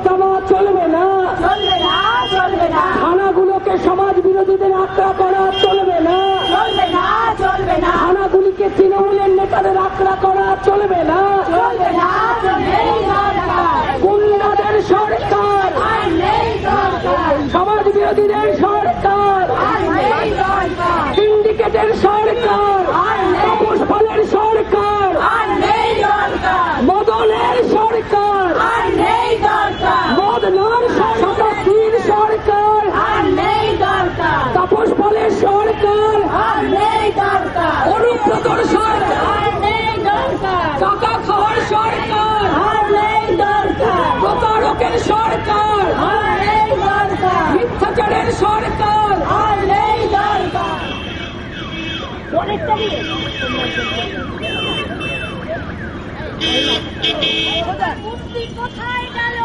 জমা চলবে না, চলবে না, চলবে না, থানাগুলোকে সমাজ বিরোধীদের আঁকড়া করা চলবে না, চলবে না, চলবে না, থানাগুলিকে তৃণমূলের নেতাদের আঁকড়া করা চলবে না, চলবে না, নেই দরকার, গুন্ডাদের সরকার, আর নেই দরকার, সমাজ বিরোধীদের সরকার, আর নেই দরকার, সিন্ডিকেটের সরকার, আর নেই, তাপস পালের সরকার, আর নেই দরকার, মদনের সরকার, আর নেই দরকার, মদনার শতাব্দীর সরকার, আর নেই দরকার, তাপস পালের সরকার, আর নেই দরকার, অনুব্রতর সরকার, আর নেই দরকার, টাকা খাওয়ার সরকার, আর নেই দরকার, প্রতারকের সরকার, আর নেই দরকার, মিথ্যাচারের সরকার, আর নেই দরকার। মুক্তি কোথায় গেল?